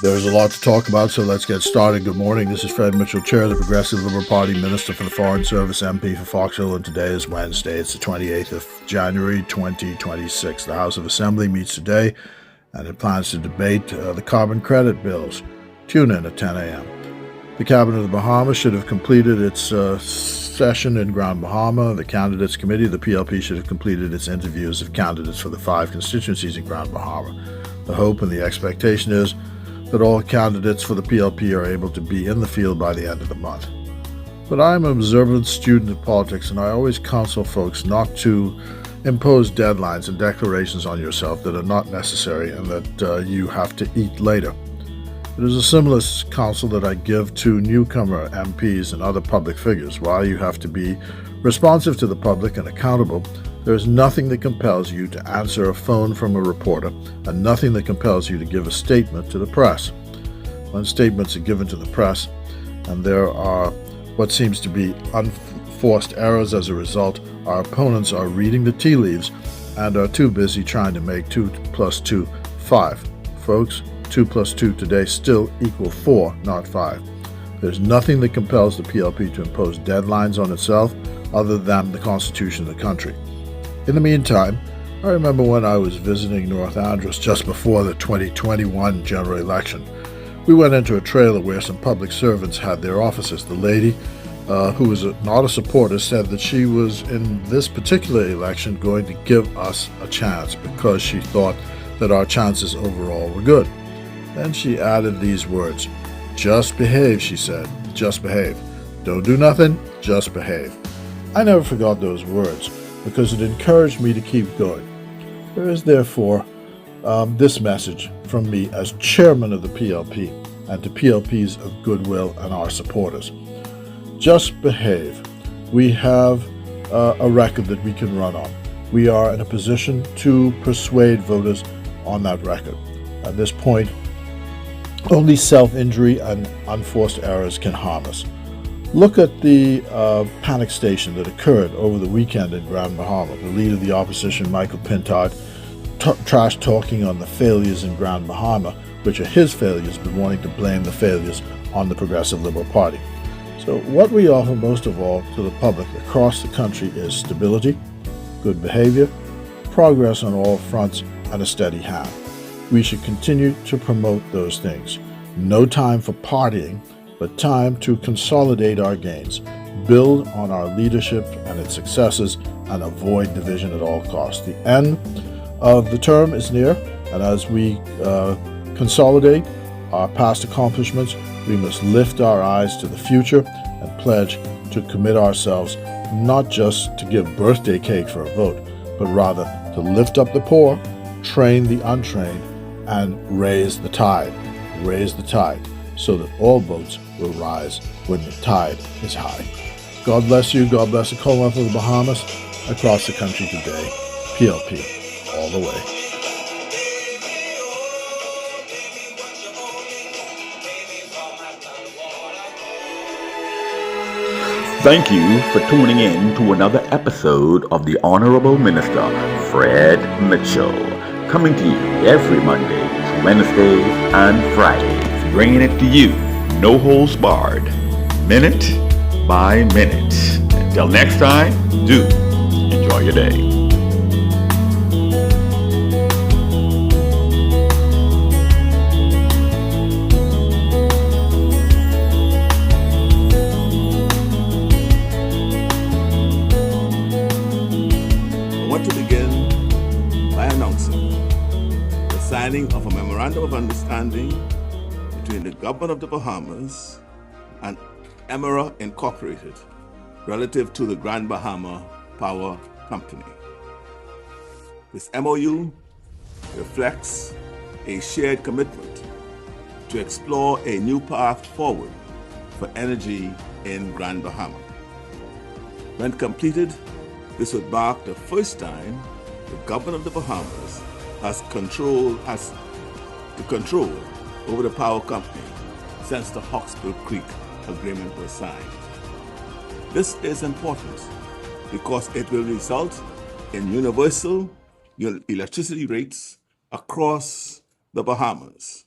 There's a lot to talk about, so let's get started. Good morning. This is Fred Mitchell, Chair of the Progressive Liberal Party, Minister for the Foreign Service, MP for Fox Hill, and today is Wednesday. It's the 28th of January, 2026. The House of Assembly meets today, and it plans to debate the carbon credit bills. Tune in at 10 a.m. The Cabinet of the Bahamas should have completed its session in Grand Bahama. The Candidates Committee, the PLP, should have completed its interviews of candidates for the 5 constituencies in Grand Bahama. The hope and the expectation is that all candidates for the PLP are able to be in the field by the end of the month. But I'm an observant student of politics, and I always counsel folks not to impose deadlines and declarations on yourself that are not necessary and that you have to eat later. It is a similar counsel that I give to newcomer MPs and other public figures. While you have to be responsive to the public and accountable, there is nothing that compels you to answer a phone from a reporter, and nothing that compels you to give a statement to the press. When statements are given to the press, and there are what seems to be unforced errors as a result, our opponents are reading the tea leaves and are too busy trying to make 2 plus 2 5. Folks, 2 plus 2 today still equal 4, not 5. There's nothing that compels the PLP to impose deadlines on itself other than the Constitution of the country. In the meantime, I remember when I was visiting North Andros just before the 2021 general election. We went into a trailer where some public servants had their offices. The lady, who was not a supporter, said that she was in this particular election going to give us a chance because she thought that our chances overall were good. Then she added these words, "Just behave," she said, "just behave. Don't do nothing, just behave." I never forgot those words, because it encouraged me to keep going. There is therefore this message from me as chairman of the PLP and to PLPs of goodwill and our supporters. Just behave. We have a record that we can run on. We are in a position to persuade voters on that record. At this point, only self-injury and unforced errors can harm us. Look at the panic station that occurred over the weekend in Grand Bahama. The leader of the opposition, Michael Pintard, trash-talking on the failures in Grand Bahama, which are his failures, but wanting to blame the failures on the Progressive Liberal Party. So what we offer most of all to the public across the country is stability, good behavior, progress on all fronts, and a steady hand. We should continue to promote those things. No time for partying, but time to consolidate our gains, build on our leadership and its successes, and avoid division at all costs. The end of the term is near, and as we consolidate our past accomplishments, we must lift our eyes to the future and pledge to commit ourselves not just to give birthday cake for a vote, but rather to lift up the poor, train the untrained, and raise the tide, so that all boats will rise when the tide is high. God bless you. God bless the Commonwealth of the Bahamas, across the country today. PLP, all the way. Thank you for tuning in to another episode of the Honorable Minister Fred Mitchell, coming to you every Mondays, Wednesdays, and Fridays, bringing it to you, no holds barred, minute by minute. Until next time, do enjoy your day. Signing of a memorandum of understanding between the government of the Bahamas and Emera Incorporated relative to the Grand Bahama Power Company. This MOU reflects a shared commitment to explore a new path forward for energy in Grand Bahama. When completed, this would mark the first time the government of the Bahamas has control over the power company since the Hawkesbury Creek Agreement was signed. This is important because it will result in universal electricity rates across the Bahamas.